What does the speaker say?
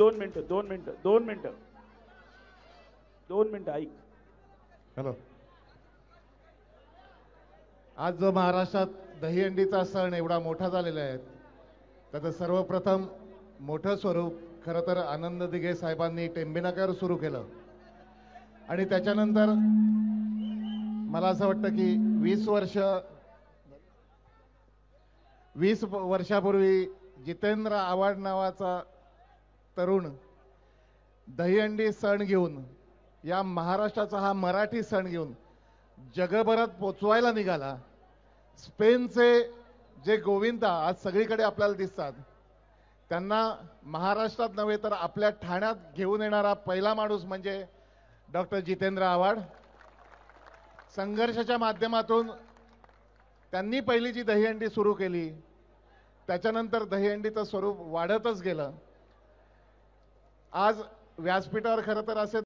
2 मिनिटं ऐक. हॅलो. आज जो महाराष्ट्रात दहीहंडीचा सण एवढा मोठा झालेला आहे, त्याचं सर्वप्रथम मोठं स्वरूप खरं तर आनंद दिघे साहेबांनी टेंबेनगर सुरू केलं आणि त्याच्यानंतर मला असं वाटतं की 20 वर्षापूर्वी जितेंद्र आव्हाड नावाचा तरुण दहीहंडी सण घेऊन, या महाराष्ट्राचा हा मराठी सण घेऊन जगभरात पोचवायला निघाला. स्पेनचे जे गोविंदा आज सगळीकडे आपल्याला दिसतात, त्यांना महाराष्ट्रात नव्हे तर आपल्या ठाण्यात घेऊन येणारा पहिला माणूस म्हणजे डॉक्टर जितेंद्र आव्हाड. संघर्षाच्या माध्यमातून त्यांनी पहिली जी दहीहंडी सुरू केली, त्याच्यानंतर दहीहंडीचं स्वरूप वाढतच गेलं. आज व्यासपीठावर खरं तर असे